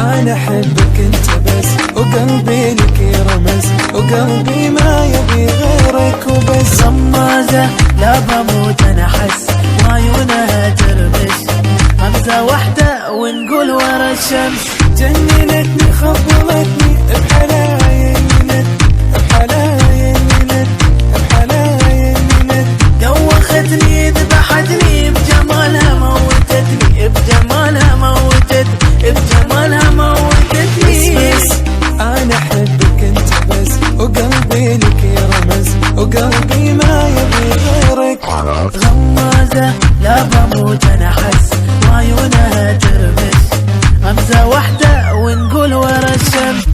أنا أحبك أنت بس، وقلبي لك يرمز، وقلبي ما يبي غيرك وبس. غمازة لا بموت أنا أحس، وعيونها ترمش، غمزة واحدة ونقول ورا الشمس. جننتني خبلتني بحلايلك بحلايلك بحلايلك، دوختني ذبحتني بجمالها موتتني، بجمالها موتتني، بجمالها موتتني. بس أنا أحبك أنت بس، وقلبي لك يرمز، وقلبي ما يبي غيرك. غمازة لا بموت أنا أحس، وعيونها ترمش، غمزة واحدة ونقول ورا الشمس.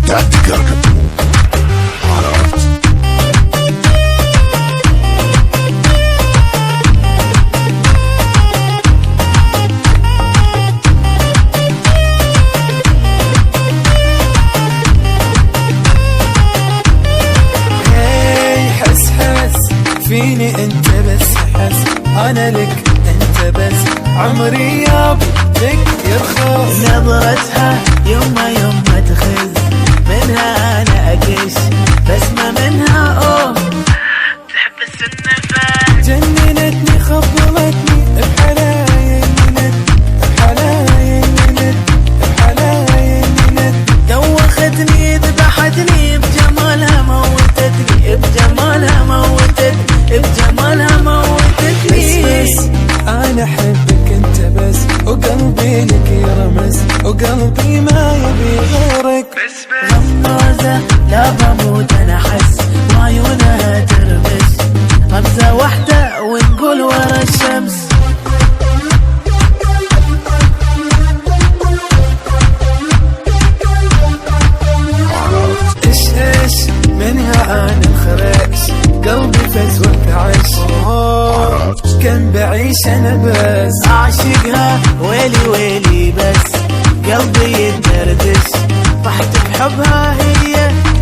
فيني انت بس حس، انا لك انت بس، عمري يابي لك يرخص. نظرتها يوم ما تخز، منها انا اكش، بسمة منها اوه تحبس النفس. جننتني خبلتني بحلايلك بحلايلك بحلايلك، دوختني ذبحتني بجمالها موتتني، بجمالها موتتني، بجمالها موتتني. بس أنا أحبك أنت بس، وقلبي لك يرمز، وقلبي ما يبي غيرك. غمازة لا بموت أنا أحس، وعيونها ترمش، غمزة واحدة ونقول ورا الشمس. إيش منها أنا الخريش، قلبي فز وانتعش، كان بعيش أنا بس. أعشقها ويلي ويلي بس، قلبي يتدردش، طحت بحبها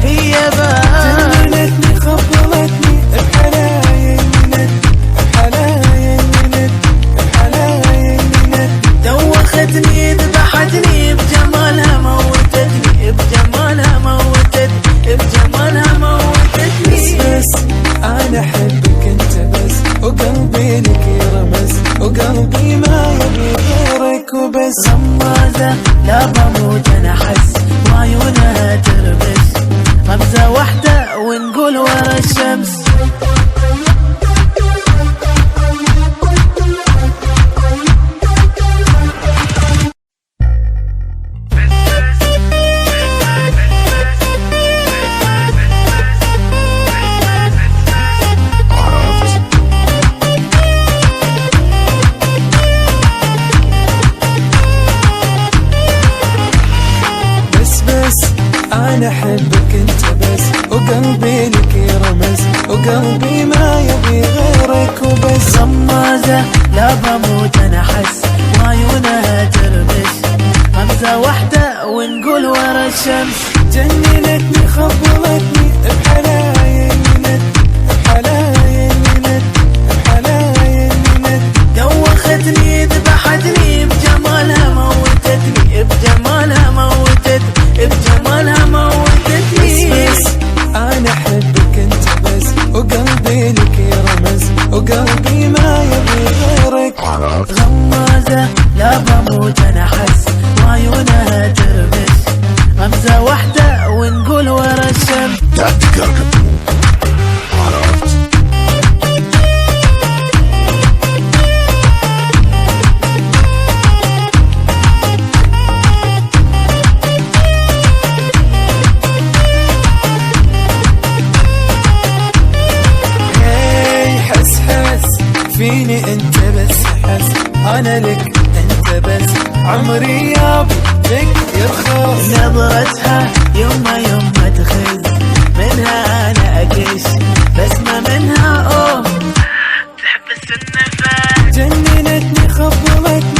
هي بس. جننتني خبلتني بحلايلك بحلايلك بحلايلك، دوختني ذبحتني بجمالها موتتني، بجمالها موتتني، بجمالها موتتني. بس أنا أحبك أنت بس، وقلبي لك يرمز، وقلبي ما يبي غيرك وبس. غمازة لا بموت أنا أحس، وعيونها ترمش، غمزة واحدة ونقول ورا الشمس. أنا أحبك أنت بس، وقلبي لك يرمز، وقلبي ما يبي غيرك وبس. غمازة لا بموت أنا أحس، وعيونها ترمش، غمزة واحدة ونقول ورا الشمس. جننتني خبلتني بحلايلك بحلايلك بحلايلك، دوختني ذبحتني بجمالها موتتني، بجمالها موتتني، بجمالها موتتني. بس أنا أحبك أنت بس، وقلبي لك يرمز، وقلبي ما يبي غيرك. غمازة لا بموت أنا أحس، وعيونها ترمش، غمزة واحدة ونقول ورا الشمس. فيني انت بس حس، انا لك انت بس، عمري يابي لك يرخص. نظرتها يوم ما تخز، منها انا اكش، بسمة منها اوه تحبس النفس. جننتني خبلتني